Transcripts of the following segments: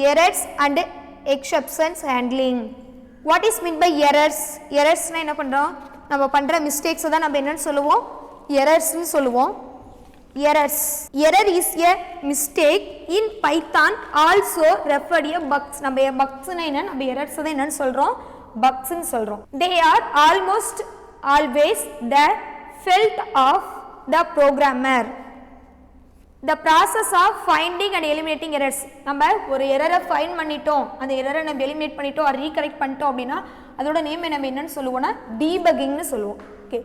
errors and exceptions handling. What is meant by errors? Errors na என்ன பண்றோம், நம்ம பண்ற mistakes தான் நம்ம என்னன்னு சொல்லுவோம், errors னு சொல்லுவோம். Errors. Error is a mistake in Python, also referred a bugs. நம்ம bugs னா என்ன, நம்ம errors தான் என்னன்னு சொல்றோம், bugs னு சொல்றோம். They are almost always the fault of the programmer. The process of finding and eliminating errors. நம்ம ஒரு எரரை ஃபைண்ட் பண்ணிட்டோம், அந்த எரரை நம்ம எலிமினேட் பண்ணிட்டோம், ரீகரெக்ட் பண்ணிட்டோம் அப்படின்னா அதோட நேம் நம்ம என்னன்னு சொல்லுவோம்னா டீபக்கிங்னு சொல்லுவோம். ஓகே,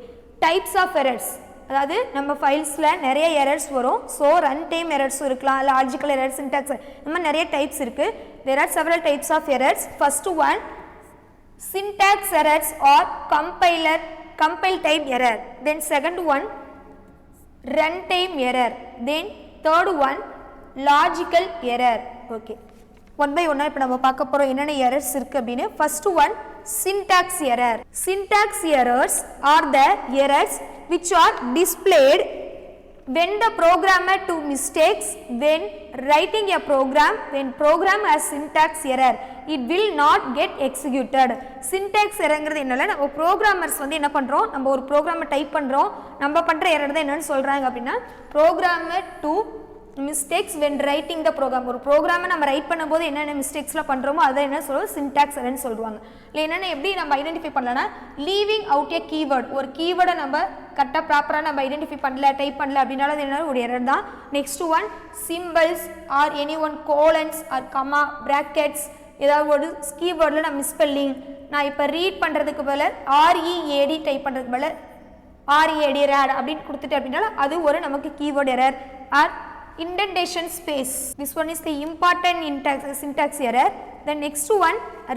டைப்ஸ் ஆஃப் எரர்ஸ், அதாவது நம்ம ஃபைல்ஸில் நிறைய எரர்ஸ் வரும். ஸோ ரன் டைம் எரர்ஸும் இருக்கலாம், லாஜிக்கல் எரர்ஸ், சின்டாக்ஸ், இந்த மாதிரி நிறைய டைப்ஸ் இருக்குது. there are several types of errors. first one, syntax errors or compile type error. then second one, run time error. then third one, logical error. okay, one by one இப்போ நம்ம பார்க்க போகிறோம் என்னென்ன errors இருக்குது அப்படின்னு. first one, syntax error. Syntax errors are the errors which are displayed when the programmer do mistakes when writing a program. When program has syntax error, it will not get executed. Syntax errorங்கிறது என்னன்னா, நம்ம programmers வந்து என்ன பண்ணுறோம், நம்ம ஒரு ப்ரோக்ராமை type பண்ணுறோம், நம்ம பண்ணுற எரர் தான் என்னன்னு சொல்கிறாங்க அப்படின்னா programmer do mistakes when writing the program. ஒரு ப்ரோக்ராமை நம்ம ரைட் பண்ணும்போது என்னென்ன மிஸ்டேக்ஸ்லாம் பண்ணுறோமோ அதை என்ன சொல்லுவோம், சின்டாக்ஸ் எரர்னு சொல்லுவாங்க. இல்லை என்னென்ன எப்படி நம்ம ஐடென்டிஃபை பண்ணலன்னா, லீவிங் அவுட் ஏ கீவேர்ட், ஒரு கீவேர்டை நம்ம கரெக்டாக ப்ராப்பராக நம்ம ஐடென்டிஃபை பண்ணல, டைப் பண்ணல அப்படின்னாலும் அது என்ன ஒரு எரர் தான். Next one, symbols or any one colons or comma brackets, ஏதாவது ஒரு கீவேர்டில் நான் மிஸ்பெல்லிங், நான் இப்போ ரீட் பண்ணுறதுக்கு பதில் READ டைப் பண்ணுறதுக்கு பதில் READ ரேட் அப்படின்னு கொடுத்துட்டு அப்படின்னாலும் அது ஒரு நமக்கு keyword error. Or indentation space, this one is the important syntax error. The next one,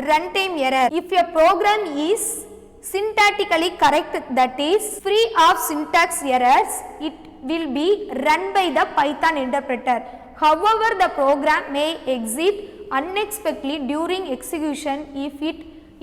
runtime error. If a program is syntactically correct, that is free of syntax errors, it will be run by the Python interpreter. However, the program may exit unexpectedly during execution if it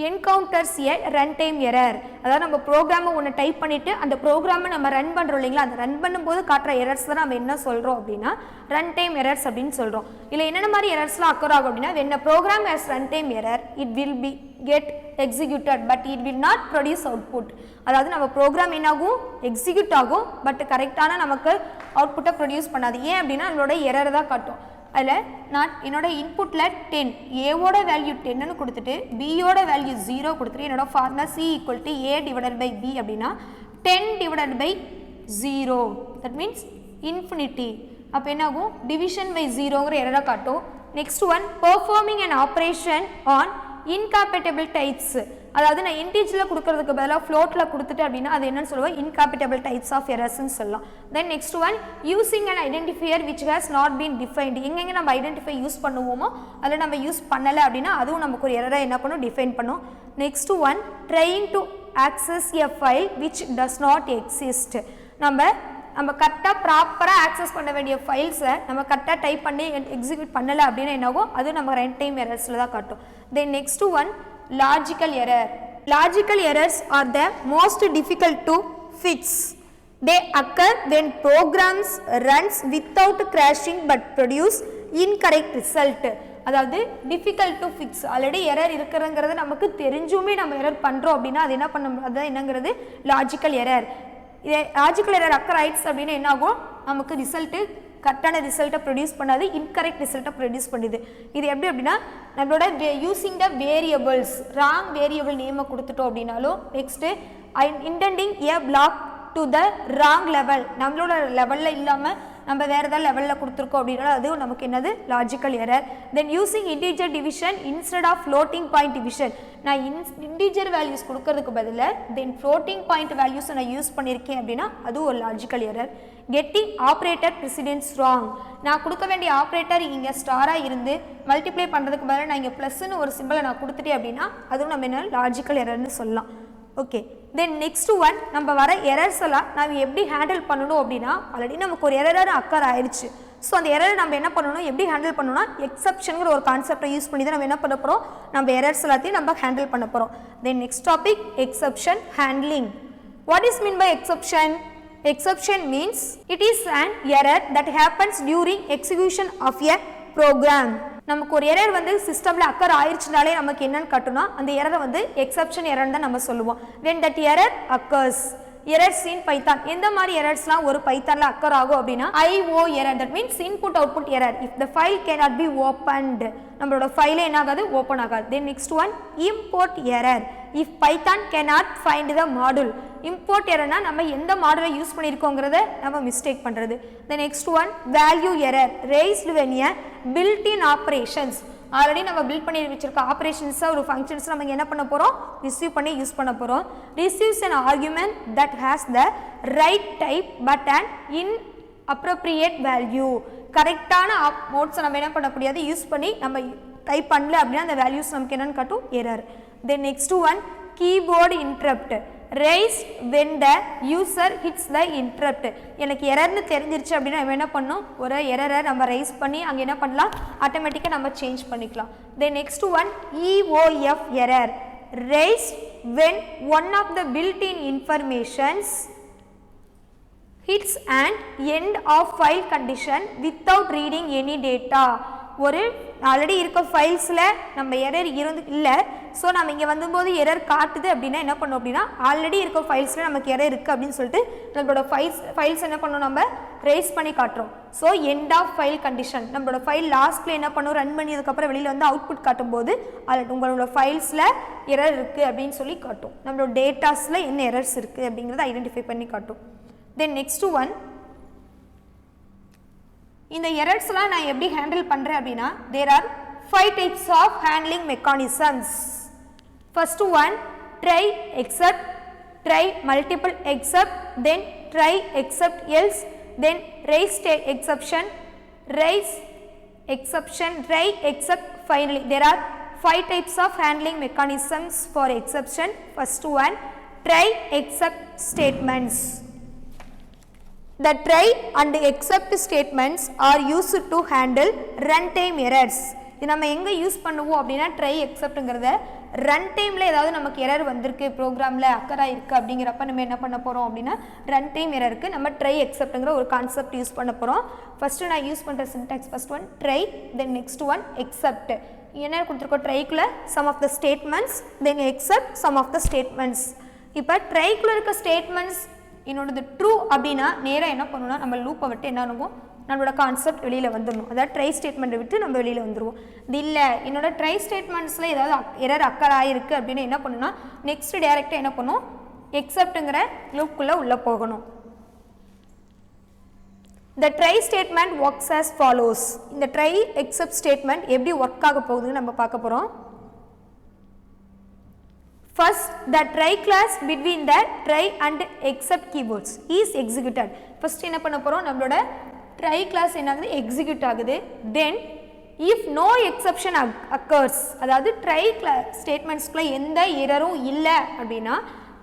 encounters a runtime error. அதாவது நம்ம ப்ரோக்ராமை ஒன்று type பண்ணிவிட்டு அந்த ப்ரோக்ராமை நம்ம run பண்ணுறோம் இல்லைங்களா, அந்த ரன் பண்ணும்போது காட்டுற எரர்ஸ் தான் நம்ம என்ன சொல்கிறோம் அப்படின்னா ரன் டைம் எரர்ஸ் அப்படின்னு சொல்கிறோம். இல்லை என்னென்ன மாதிரி எரர்ஸ்லாம் அக்கர் ஆகும் அப்படின்னா, when a program has runtime error, it will be get executed but it will not produce output. அதாவது நம்ம ப்ரோக்ராம் என்னாகும், எக்ஸிக்யூட் ஆகும், பட் கரெக்டான நமக்கு அவுட்புட்டை ப்ரொடியூஸ் பண்ணாது. ஏன் அப்படின்னா நம்மளோட எரர் தான் காட்டும். அதில் நான் என்னோட இன்புட்டில் 10, ஏவோட வேல்யூ 10ன்னு கொடுத்துட்டு பியோட வேல்யூ 0 கொடுத்துட்டு என்னோட formula C = A divided by B அப்படின்னா 10 divided by 0, that means infinity. அப்போ என்ன ஆகும், டிவிஷன் பை 0ங்கிற எரரை காட்டும். Next one, performing and operation on incompatible types. அதாவது நான் இன்டீஜரில் கொடுக்கறதுக்கு பதிலாக ஃப்ளோட்டில் கொடுத்துட்டு அப்படின்னா அது என்னன்னு சொல்லுவோம், இன்காம்பேட்டபிள் டைப்ஸ் ஆஃப் எரர்ஸ்ன்னு சொல்லலாம். தென் next one, using and identifier which has not been defined. எங்கெங்கே நம்ம ஐடென்டிஃபை யூஸ் பண்ணுவோமோ அதில் நம்ம யூஸ் பண்ணலை அப்படின்னா அதுவும் நமக்கு ஒரு எரரை என்ன பண்ணும், டிஃபைன் பண்ணும். Next one, trying to access a file which does not exist. நம்ம கரெக்டாக ப்ராப்பராக ஆக்சஸ் பண்ண வேண்டிய ஃபைல்ஸை நம்ம கரெக்டாக டைப் பண்ணி எக்ஸிக்யூட் பண்ணலை அப்படின்னா என்னாகும், அது நம்ம ரன் டைம் எரர்ஸில் தான் காட்டும். தென் next one, logical error. Logical errors are the most difficult to fix. They occur when programs runs without crashing but produce incorrect result. அதாவது difficult to fix, already error இருக்கிறங்கிறது நமக்கு தெரிஞ்சுமே நம்ம எரர் பண்ணுறோம் அப்படின்னா அது என்ன பண்ண, அதுதான் என்னங்கிறது லாஜிக்கல் எரர். இதே லாஜிக்கல் எரர் அக்கர் ஆயிடுச்சு அப்படின்னா என்ன ஆகும், நமக்கு ரிசல்ட்டு கரெக்டான ரிசல்ட்டை ப்ரொடியூஸ் பண்ணாது, இன்கரெக்ட் ரிசல்ட்டை ப்ரொடியூஸ் பண்ணுது. இது எப்படி அப்படின்னா நம்மளோட using the variables, wrong variable நேமை கொடுத்துட்டோம் அப்படின்னாலும், next indenting a block to the wrong level, நம்மளோட லெவலில் இல்லாமல் நம்ம வேறு ஏதாவது லெவலில் கொடுத்துருக்கோம் அப்படின்னாலும் அதுவும் நமக்கு என்னது logical error. Then using integer division instead of floating point division. நான் இன்டீஜர் வேல்யூஸ் கொடுக்கறதுக்கு பதிலாக தென் ஃப்ளோட்டிங் பாயிண்ட் வேல்யூஸை நான் யூஸ் பண்ணியிருக்கேன் அப்படின்னா அதுவும் ஒரு logical error. Getting operator precedence wrong. நான் கொடுக்க வேண்டிய ஆப்ரேட்டர் இங்கே ஸ்டாராக இருந்து மல்டிப்ளை பண்ணுறதுக்கு பதிலாக நான் இங்கே ப்ளஸ்ன்னு ஒரு சிம்பிளை நான் கொடுத்துட்டேன் அப்படின்னா அதுவும் நம்ம என்ன லாஜிக்கல் எரர்னு சொல்லலாம். ஓகே, தென் நெக்ஸ்ட் ஒன், நம்ம வர எரர்ஸ் எல்லாம் நம்ம எப்படி ஹேண்டில் பண்ணணும் அப்படின்னா, ஆல்ரெடி நமக்கு ஒரு எரர் அக்கர் ஆயிடுச்சு. ஸோ அந்த எரரை நம்ம என்ன பண்ணணும், எப்படி ஹேண்டில் பண்ணணும்னா எக்ஸப்ஷனுங்கிற ஒரு கான்செப்டை யூஸ் பண்ணி தான் நம்ம என்ன பண்ண போகிறோம், நம்ம எரர்ஸ் எல்லாத்தையும் நம்ம ஹேண்டில் பண்ண போகிறோம். Then next topic, exception handling. What is mean by exception? Exception means it is an error that happens during execution of a program. நமக்கு ஒரு எரர் வந்து சிஸ்டமில் அக்கர் ஆயிடுச்சுனாலே நமக்கு என்னன்னு காட்டுனா அந்த எரரை வந்து எக்ஸப்ஷன் எரர்னு தான் நம்ம சொல்லுவோம். when that error occurs errors in python எந்த மாதிரி எரர்ஸ்லாம் ஒரு பைத்தான்ல அக்கர் ஆகும் அப்படின்னா IO error that means input output error if the file cannot be opened நம்மளோட ஃபைலே என்ன ஆகாது ஓப்பன் ஆகாது. then next one import error if python cannot find the module import errorனா நம்ம எந்த மாடுலை யூஸ் பண்ணியிருக்கோங்கிறத நம்ம மிஸ்டேக் பண்ணுறது. the next one value error raised when a built-in operations already நம்ம build பண்ணி வச்சிருக்க ஆப்ரேஷன்ஸை ஒரு ஃபங்க்ஷன்ஸ் நம்ம என்ன பண்ண போகிறோம் ரிசீவ் பண்ணி யூஸ் பண்ண போகிறோம். Receives an argument that has the right type but an inappropriate value கரெக்டான மோட்ஸை நம்ம என்ன பண்ண முடியாது யூஸ் பண்ணி நம்ம டைப் பண்ணல அப்படின்னா அந்த வேல்யூஸ் நமக்கு என்னென்னு காட்டும் error. Then next one keyboard interrupt raised when the user hits the interrupt எனக்கு எரர்னு தெரிஞ்சிருச்சு அப்படின்னா நம்ம என்ன பண்ணணும் ஒரு எரரை நம்ம ரைஸ் பண்ணி அங்கே என்ன பண்ணலாம் ஆட்டோமேட்டிக்காக நம்ம சேஞ்ச் பண்ணிக்கலாம். தென் next one EOF error raised when one of the built-in informations hits an end of file condition without reading any data ஒரு ஆல்ரெடி இருக்க ஃபைல்ஸில் நம்ம எரர் இல்லை ஸோ நம்ம இங்கே வந்தபோது எரர் காட்டுது அப்படின்னா என்ன பண்ணோம் அப்படின்னா ஆல்ரெடி இருக்க ஃபைல்ஸில் நமக்கு எரர் இருக்குது அப்படின்னு சொல்லிட்டு நம்மளோட ஃபைல்ஸ் என்ன பண்ணணும் நம்ம ரைஸ் பண்ணி காட்டுறோம். So end of file condition நம்மளோட ஃபைல் லாஸ்ட்டில் என்ன பண்ணும் ரன் பண்ணியதுக்கப்புறம் வெளியில் வந்து அவுட்புட் காட்டும்போது அதில் உங்களோட ஃபைல்ஸில் எரர் இருக்குது அப்படின்னு சொல்லி காட்டும். நம்மளோட டேட்டாஸில் என்ன எரர்ஸ் இருக்குது அப்படிங்கிறத ஐடென்டிஃபை பண்ணி காட்டும். தென் நெக்ஸ்ட் ஒன் இந்த எரர்ஸ்லாம் நான் எப்படி ஹேண்டில் பண்ணுறேன் அப்படின்னா there are 5 types of handling mechanisms. First one try except, try multiple except, then try except else, then raise exception, raise exception, try except. Finally there are 5 types of handling mechanisms for exception. First one try except statements. The try and except statements are used to handle runtime errors. இது நம்ம எங்கே use பண்ணுவோம் அப்படின்னா try எக்ஸப்ட்டுங்கிறத run டைமில் ஏதாவது நமக்கு error வந்திருக்கு ப்ரோக்ராமில் அக்கராக இருக்குது அப்படிங்கிறப்ப நம்ம என்ன பண்ண போகிறோம் அப்படின்னா ரன் டைம் எரருக்கு நம்ம ட்ரை எக்ஸப்ட்டுங்கிற ஒரு கான்செப்ட் யூஸ் பண்ண போகிறோம். ஃபஸ்ட்டு நான் யூஸ் பண்ணுற syntax first one try then next one except. என்ன கொடுத்துருக்கோம் ட்ரைக்குள்ளே some of the statements then except some of the statements. இப்போ ட்ரைக்குள்ளே இருக்க ஸ்டேட்மெண்ட்ஸ் என்னோடது ட்ரூ அப்படின்னா நேராக என்ன பண்ணணும்னா நம்ம லூப்பை விட்டு என்ன ஆகும் நம்மளோட கான்செப்ட் வெளியில் வந்துடணும். அதாவது ட்ரை ஸ்டேட்மெண்ட்டை விட்டு நம்ம வெளியில் வந்துடுவோம். இது இல்லை என்னோட ட்ரை ஸ்டேட்மெண்ட்ஸில் ஏதாவது எரர் அக்கர் ஆகிருக்கு அப்படின்னு என்ன பண்ணணும்னா நெக்ஸ்ட் டேரெக்டாக என்ன பண்ணும் எக்ஸப்ட்டுங்கிற லூப்புக்குள்ளே உள்ளே போகணும். The try statement works as follows. இந்த try except statement எப்படி ஒர்க் ஆக போகுதுன்னு நம்ம பார்க்க போகிறோம். First, the try class between the try and except keywords is executed. First என்ன பண்ண போகிறோம் நம்மளோட try class என்ன ஆகுது எக்ஸிக்யூட் ஆகுது. Then if no exception occurs அதாவது try ஸ்டேட்மெண்ட்ஸ்குள்ளே எந்த எரரும் இல்லை அப்படின்னா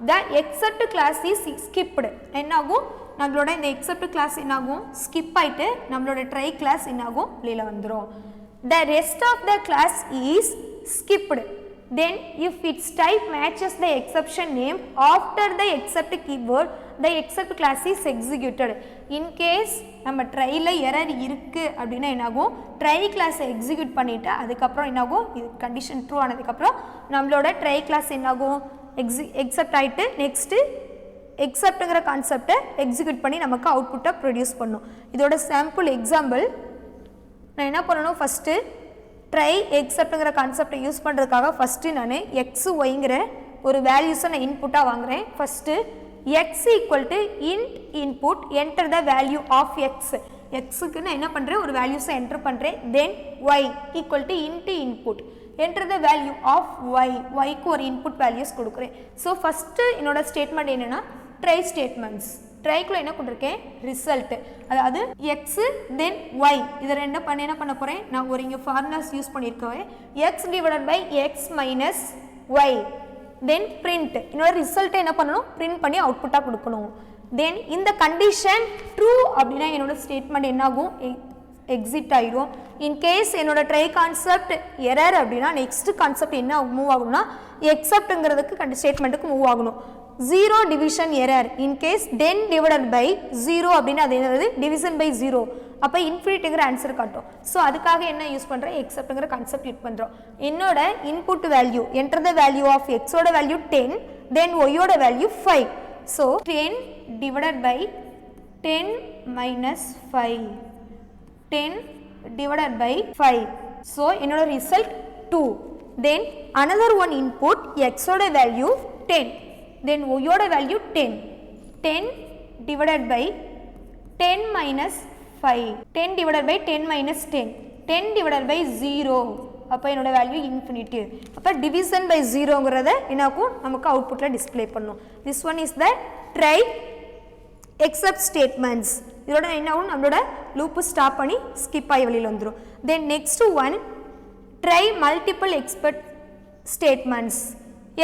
the except class is skipped. என்ன ஆகும் நம்மளோட இந்த except class என்ன ஆகும் ஸ்கிப் ஆகிட்டு நம்மளோட try class என்ன ஆகும் வெளியில் வந்துடும். The rest of the class is skipped. Then if its type matches the exception name after the except keyword the except class is executed. In case நம்ம ட்ரையில் error இருக்குது அப்படின்னா என்னாகும் ட்ரை கிளாஸை எக்ஸிக்யூட் பண்ணிவிட்டு அதுக்கப்புறம் என்னாகும் இது கண்டிஷன் ட்ரூ ஆனதுக்கப்புறம் நம்மளோட ட்ரை கிளாஸ் என்னாகும் எக்ஸப்ட் ஆகிட்டு நெக்ஸ்ட்டு எக்ஸப்ட்டுங்கிற கான்செப்டை எக்ஸிக்யூட் பண்ணி நமக்கு அவுட்புட்டை ப்ரொடியூஸ் பண்ணும். இதோட சாம்பிள் எக்ஸாம்பிள் நான் என்ன பண்ணணும் ஃபஸ்ட்டு ட்ரை எக்ஸப்ட்டுங்கிற கான்செப்டை யூஸ் பண்ணுறதுக்காக ஃபஸ்ட்டு நான் எக்ஸு ஒய்ங்கிற ஒரு வேல்யூஸை நான் இன்புட்டாக வாங்குகிறேன். First X equal to int input enter the value of X. எக்ஸுக்கு நான் என்ன பண்ணுறேன் ஒரு வேல்யூஸை என்டர் பண்ணுறேன். Then Y equal to int input enter the value of Y. ஒய்க்கு ஒரு இன்புட் வேல்யூஸ் கொடுக்குறேன். ஸோ ஃபஸ்ட்டு என்னோட ஸ்டேட்மெண்ட் என்னென்னா ட்ரை ஸ்டேட்மெண்ட்ஸ். ட்ரைக்குள்ளே என்ன கொடுத்துருக்கேன் ரிசல்ட்டு அதாவது எக்ஸு தென் ஒய் இதை என்ன பண்ண போகிறேன் நான் ஒரு இங்கே ஃபார்முலாஸ் யூஸ் பண்ணியிருக்கேன். X divided by x minus y then print என்னோட ரிசல்ட்டை என்ன பண்ணணும் பிரிண்ட் பண்ணி அவுட்புட்டாக கொடுக்கணும். தென் இந்த கண்டிஷன் ட்ரூ அப்படின்னா என்னோட ஸ்டேட்மெண்ட் என்னாகும் எக்ஸிட் ஆகிடும். இன்கேஸ் என்னோட ட்ரை கான்செப்ட் எரர் அப்படின்னா நெக்ஸ்ட் கான்செப்ட் என்ன மூவ் ஆகணும்னா எக்ஸப்ட்டுங்கிறதுக்கு ஸ்டேட்மெண்ட்டுக்கு மூவ் ஆகணும். Zero division error in case 10 divided by 0 அப்படின்னு அது என்னது டிவிஷன் பை 0 அப்போ இன்ஃபினிட்டுங்கிற ஆன்சர் காட்டும். ஸோ அதுக்காக என்ன யூஸ் பண்ணுறேன் எக்ஸப்ட்ங்கிற கான்செப்ட் யூஸ் பண்ணுறோம். என்னோட input value enter the value of எக்ஸோட வேல்யூ 10 தென் ஒய்யோட value 5. So 10 divided by 10 minus 5 10 divided by 5. So, என்னோட result 2. Then, another one input x ஓட value 10. Then, y ஓட value 10. 10 divided by 10 minus 5. 10 divided by 10 minus 10. 10 divided by 0. அப்போ என்னோட value infinity. அப்போ division by 0ங்கிறத என்னாக்கும் நமக்கு அவுட்புட்ல display பண்ணும். This one is the try accept statements. இதோட என்ன ஆகும் நம்மளோட லூப் ஸ்டாப் பண்ணி ஸ்கிப் ஆகி வெளியில் வந்துடும். தென் next one try multiple accept statements.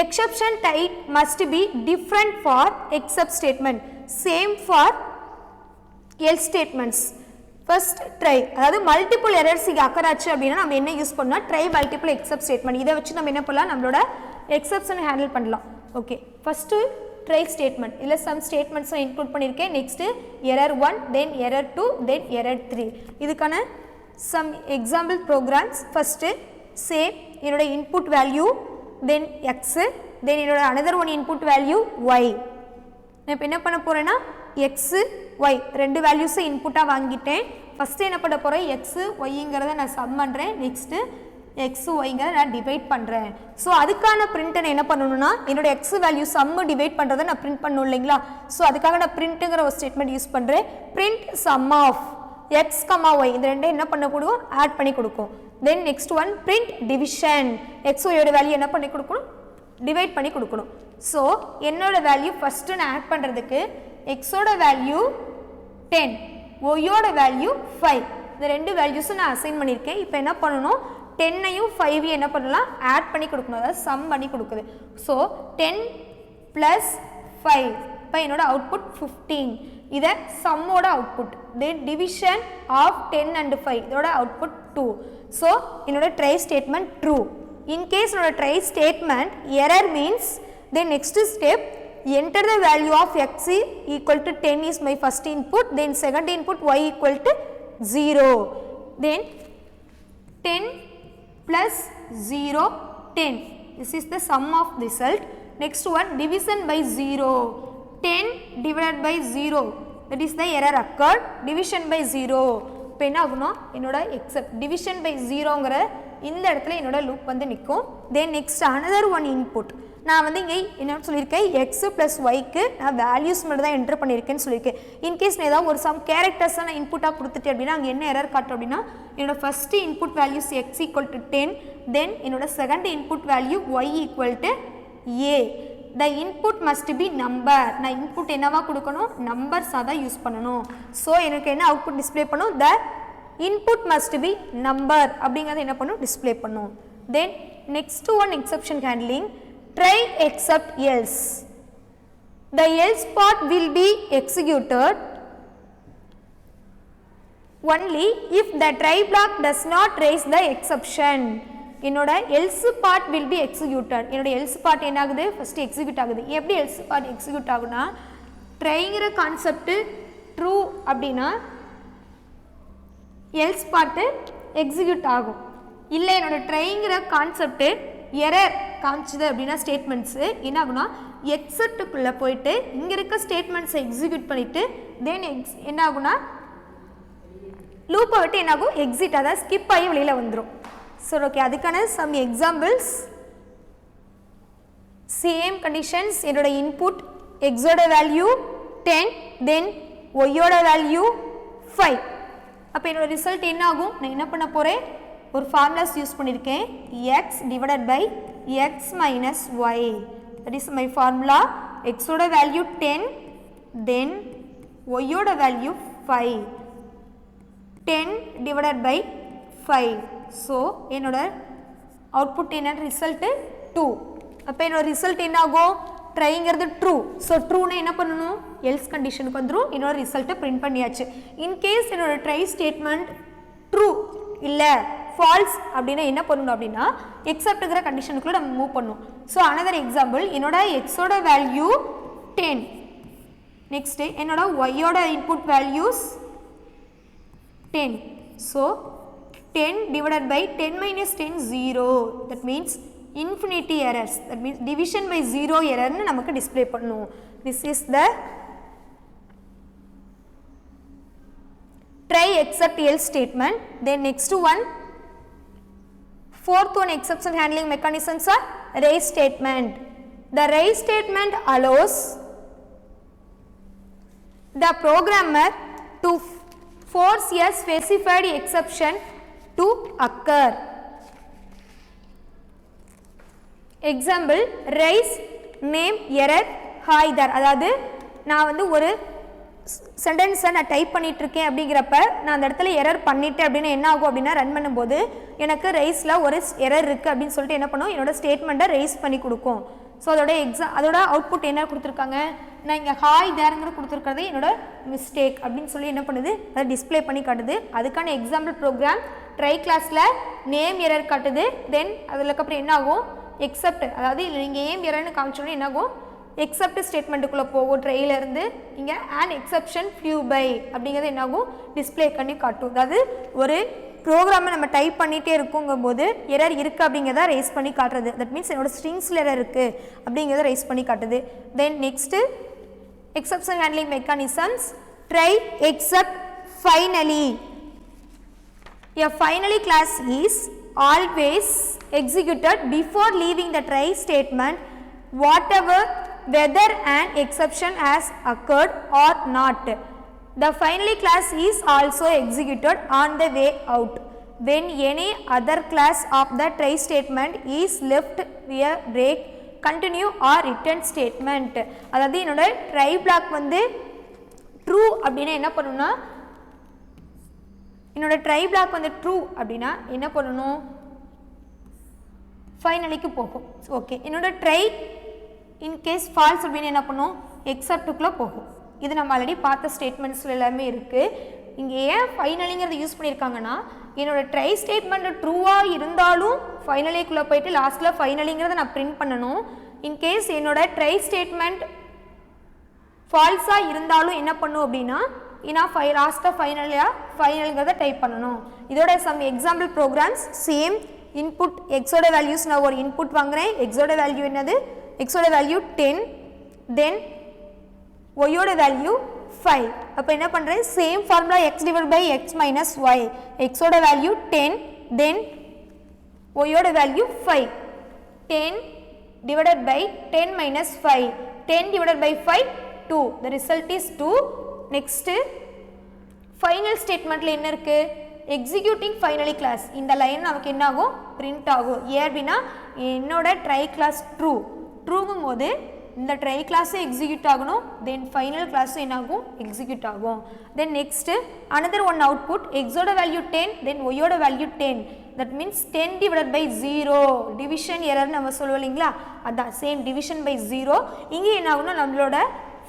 Exception type must be different for accept statement, same for L statements. First try, அதாவது மல்டிபிள் எரர்ஸ் இங்கே அக்கர் ஆச்சு அப்படின்னா நம்ம என்ன யூஸ் பண்ணலாம், ட்ரை மல்டிபிள் எக்ஸப்ட் ஸ்டேட்மெண்ட். இதை வச்சு நம்ம என்ன பண்ணலாம், நம்மளோட எக்ஸப்ஷன் ஹேண்டில் பண்ணலாம். ஓகே, ஃபர்ஸ்ட்டு ட்ரை ஸ்டேட்மெண்ட், இதில் சம் ஸ்டேட்மெண்ட்ஸும் இன்க்ளூட் பண்ணியிருக்கேன். Next error 1, then error 2, then error 3. இதுக்கான some example programs. First say என்னோட input value then x, then என்னோட another one input value y. நான் இப்போ என்ன பண்ண போகிறேன்னா எக்ஸு ஒய் ரெண்டு வேல்யூஸை இன்புட்டாக வாங்கிட்டேன். ஃபஸ்ட்டு என்ன பண்ண போகிறேன், எக்ஸு ஒய்ங்கிறத நான் சம் பண்ணுறேன். நெக்ஸ்ட்டு எக்ஸு ஒய்ங்கிறத நான் டிவைட் பண்ணுறேன். ஸோ அதுக்கான பிரிண்ட்டை நான் என்ன பண்ணணும்னா என்னோட எக்ஸ் வேல்யூ சம்மு டிவைட் பண்ணுறதை நான் பிரிண்ட் பண்ணணும் இல்லைங்களா. ஸோ அதுக்காக நான் பிரிண்ட்டுங்கிற ஒரு ஸ்டேட்மெண்ட் யூஸ் பண்ணுறேன். Print sum of x comma y, இந்த ரெண்டும் என்ன பண்ண கொடுக்கும், ஆட் பண்ணி கொடுக்கும். Then next one print division, x ஒய்யோட வேல்யூ என்ன பண்ணி கொடுக்கணும், டிவைட் பண்ணி கொடுக்கணும். ஸோ என்னோட வேல்யூ ஃபஸ்ட்டு நான் ஆட் பண்ணுறதுக்கு எக்ஸோட வேல்யூ 10, ஒய்யோட வேல்யூ 5, இந்த ரெண்டு வேல்யூஸும் நான் அசைன் பண்ணியிருக்கேன். இப்போ என்ன பண்ணணும், 10ஐயும் 5ஐயும் என்ன பண்ணலாம், ஆட் பண்ணி கொடுக்கணும், அதாவது சம் பண்ணி கொடுக்குது. ஸோ 10 ப்ளஸ் 5, இப்போ என்னோட அவுட்புட் 15. இதை சம்மோட output. Then division of 10 and 5, இதோட அவுட்புட் 2. ஸோ என்னோட ட்ரை ஸ்டேட்மெண்ட் ட்ரூ. இன்கேஸ் என்னோட try statement error means then next step enter the value of x equal to 10 is my first input, then second input y equal to 0, then 10 plus 0 10, this is the sum of result. Next one division by 0, 10 divided by 0, that is the error occurred, division by 0. இப்போ என்ன ஆகுனா என்னோட accept division by 0ங்கிற இந்த இடத்துல என்னோட loop வந்து நிற்கும். Then next another one input, நான் வந்து இங்கே என்ன சொல்லியிருக்கேன், எக்ஸ் ப்ளஸ் ஒய்க்கு நான் வேல்யூஸ் மட்டும் தான் என்டர் பண்ணியிருக்கேன்னு சொல்லியிருக்கேன். இன்கேஸ் நான் ஏதாவது ஒரு சம் கேரக்டர்ஸாக நான் இன்புட்டாக கொடுத்துட்டேன் அப்படின்னா அங்கே என்ன எரர் காட்டும் அப்படின்னா என்னோட first input values x equal to 10, then என்னோட second input value y equal to a. The input must be number, நான் இன்புட் என்னவா கொடுக்கணும், நம்பர்ஸாக தான் யூஸ் பண்ணணும். ஸோ எனக்கு என்ன அவுட்புட் டிஸ்பிளே பண்ணும், த இன்புட் மஸ்ட் பி நம்பர் அப்படிங்கிறத என்ன பண்ணும், டிஸ்பிளே பண்ணும். தென் next one exception handling, try except else. The else part will be executed only if the try block does not raise the exception. என்னோட else part will be executed. என்னோட else part என்ன ஆகுது, first execute ஆகுது. எப்படி else part execute ஆகுனா, ட்ரைங்கிற concept true அப்படின்னா else part execute ஆகும். இல்லை என்னோட ட்ரைங்கிற கான்செப்ட் எரர் காமிச்சுது அப்படின்னா ஸ்டேட்மெண்ட்ஸு என்ன ஆகுனா எக்ஸப்ட்டுக்குள்ளே போயிட்டு இங்கே இருக்க ஸ்டேட்மெண்ட்ஸை எக்ஸிக்யூட் பண்ணிவிட்டு தென் என்ன ஆகுனா லூப்பை விட்டு என்ன ஆகும், எக்ஸிட், அதாவது ஸ்கிப் ஆகி வெளியில் வந்துடும். ஸோ ஓகே, அதுக்கான சம் எக்ஸாம்பிள்ஸ். சேம் கண்டிஷன்ஸ், என்னோட இன்புட் எக்ஸோட வேல்யூ 10, தென் ஒய்யோட வேல்யூ 5. அப்போ என்னோட ரிசல்ட் என்ன ஆகும், நான் என்ன பண்ண போகிறேன், ஒரு ஃபார்முலாஸ் யூஸ் பண்ணியிருக்கேன், x divided by x minus y, that is my formula. x ஓட வேல்யூ 10, then y ஓட வேல்யூ 5, 10 divided by 5. ஸோ என்னோட அவுட்புட் என்ன, ரிசல்ட்டு 2. அப்போ என்னோட ரிசல்ட் என்ன ஆகும், ட்ரைங்கிறது ட்ரூ. ஸோ ட்ரூனா என்ன பண்ணணும், எல்ஸ் கண்டிஷனுக்கு வந்துடும். என்னோட ரிசல்ட்டை பிரிண்ட் பண்ணியாச்சு. இன்கேஸ் என்னோட ட்ரை ஸ்டேட்மெண்ட் ட்ரூ இல்லை ஃபால்ஸ் அப்படின்னா என்ன பண்ணணும் அப்படின்னா எக்ஸப்ட்ங்கிற கண்டிஷனுக்குள்ள நம்ம மூவ் பண்ணணும். ஸோ அனதர் எக்ஸாம்பிள், என்னோட எக்ஸோட வேல்யூ 10, நெக்ஸ்ட் என்னோட ஒய்யோட input values 10. So 10 divided by 10 minus 10 0, that means infinity errors, that means division by 0 error னு நமக்கு டிஸ்ப்ளே பண்ணணும். This is the try except else statement. Then next one, fourth one, exception handling mechanisms are raise statement. The raise statement allows the programmer to force a specified exception to occur. Example, raise name error either. அதாவது நான் வந்து ஒரு சென்டென்ஸை நான் type பண்ணிட்டு இருக்கேன் அப்படிங்கிறப்ப நான் அந்த இடத்துல எரர் பண்ணிட்டேன் அப்படின்னா என்ன ஆகும் அப்படின்னா ரன் பண்ணும்போது எனக்கு ரைஸில் ஒரு எரர் இருக்குது அப்படின்னு சொல்லிட்டு என்ன பண்ணும், என்னோட ஸ்டேட்மெண்ட்டை ரைஸ் பண்ணி கொடுக்கும். ஸோ அதோட அவுட்புட் என்ன கொடுத்துருக்காங்க, நான் இங்கே ஹாய் தேருங்கிற கொடுத்துருக்கிறது என்னோட மிஸ்டேக் அப்படின்னு சொல்லி என்ன பண்ணுது, அதை டிஸ்பிளே பண்ணி காட்டுது. அதுக்கான எக்ஸாம்பிள் ப்ரோக்ராம் ட்ரை கிளாஸில் நேம் எரர் காட்டுது. தென் அதுக்கப்புறம் என்ன ஆகும், எக்ஸப்ட், அதாவது நீங்கள் ஏம் எரர்னு காமிச்சோன்னே என்ன ஆகும், எக்ஸப்ட் ஸ்டேட்மெண்ட்டுக்குள்ளே போகும். ட்ரையிலேருந்து இங்கே அண்ட் எக்ஸப்ஷன் ஃபியூ பை அப்படிங்கிறது என்னாகும் டிஸ்பிளே பண்ணி காட்டும். அதாவது ஒரு ப்ரோக்ராமை நம்ம டைப் பண்ணிகிட்டே இருக்குங்கும் போது எரர் இருக்குது அப்படிங்கிறத ரைஸ் பண்ணி காட்டுறது. தட் மீன்ஸ் என்னோட ஸ்ட்ரிங்ஸில் எரர் இருக்குது அப்படிங்கிறத ரைஸ் பண்ணி காட்டுது. Then next exception handling mechanisms, try accept finally. A finally class is always executed before leaving the try statement, whether an exception has occurred or not. The finally class is also executed on the way out when any other class of the try statement is left via break, continue or return statement. அதாவது என்னோட try block வந்து true அப்படின்னா என்ன பண்ணணும்னா, என்னோட try black வந்து true அப்படின்னா என்ன பண்ணணும், ஃபைனலிக்கு போகும். ஓகே, என்னோட ட்ரை இன்கேஸ் ஃபால்ஸ் அப்படின்னு என்ன பண்ணும், எக்ஸப்டுக்குள்ளே போகும். இது நம்ம ஆல்ரெடி பார்த்த ஸ்டேட்மெண்ட்ஸில் எல்லாமே இருக்குது. இங்கே ஏன் ஃபைனலிங்கிறத யூஸ் பண்ணியிருக்காங்கன்னா, என்னோட ட்ரை ஸ்டேட்மெண்ட் ட்ரூவாக இருந்தாலும் ஃபைனலிக்குள்ளே போயிட்டு லாஸ்ட்டில் ஃபைனலிங்கிறத நான் பிரிண்ட் பண்ணணும். இன்கேஸ் என்னோட ட்ரை ஸ்டேட்மெண்ட் ஃபால்ஸாக இருந்தாலும் என்ன பண்ணும் அப்படின்னா நான் லாஸ்ட்டாக ஃபைனலுங்கிறத டைப் பண்ணணும். இதோட some example programs same. Input எக்ஸோட வேல்யூஸ் நான் ஒரு இன்புட் வாங்குறேன். எக்ஸோட வேல்யூ என்னது, எக்ஸோட வேல்யூ 10, தென் ஒய்யோட வேல்யூ 5. அப்போ என்ன பண்ணுறேன், same formula x divide by x minus y. எக்ஸோட வேல்யூ 10, தென் ஒய்யோட value 5. 10 divided by 10 minus 5. 10 divided by 5, 2. The result is 2. Next final ஸ்டேட்மெண்ட்டில் என்ன இருக்குது, எக்ஸிக்யூட்டிங் ஃபைனலி கிளாஸ். இந்த லைன் நமக்கு என்ன ஆகும், பிரிண்ட் ஆகும். ஏன் அப்படின்னா என்னோட ட்ரை கிளாஸ் ட்ரூங்கும் போது இந்த ட்ரை கிளாஸும் எக்ஸிக்யூட் ஆகணும், தென் ஃபைனல் கிளாஸும் என்ன ஆகும், எக்ஸிக்யூட் ஆகும். Then next another one output, எக்ஸோட வேல்யூ 10, தென் ஒய்யோட value 10. That means 10 divided by 0, division error நம்ம சொல்லுவோம் இல்லைங்களா, அதான் சேம் டிவிஷன் பை 0. இங்கே என்ன ஆகணும், நம்மளோட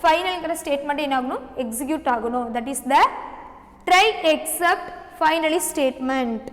ஃபைனல்ங்கிற ஸ்டேட்மெண்ட் என்ன ஆகணும், எக்ஸிக்யூட் ஆகணும். That is the try accept finally statement.